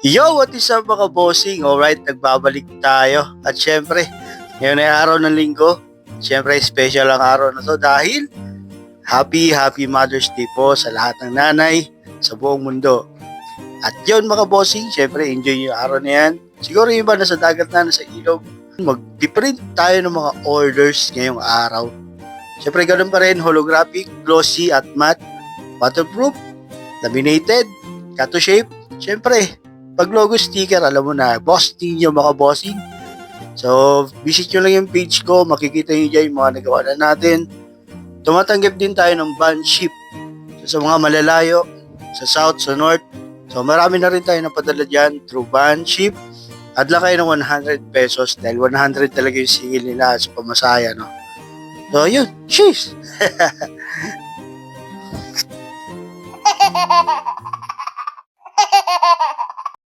Yo, what is up mga bossing? Alright, nagbabalik tayo. At syempre, ngayon ay araw ng linggo. Syempre, special ang araw na to dahil happy Mother's Day po sa lahat ng nanay sa buong mundo. At yun mga bossing, syempre, enjoy yung araw na yan. Siguro yung iba nasa dagat na, nasa ilog. Mag-print tayo ng mga orders ngayong araw. Syempre, ganun pa rin, holographic, glossy at matte, waterproof, laminated, cut to shape. Syempre, pag logo sticker, alam mo na, Boss Tino mga bossing. So, visit nyo lang yung page ko, makikita nyo dyan yung mga nagawa na natin. Tumatanggap din tayo ng bond ship sa mga malalayo, sa south, sa north. So, marami na rin tayo napadala dyan through bond ship. Adla kayo ng 100 pesos dahil 100 talaga yung singil nila sa pamasaya, no? So, yun. Cheers!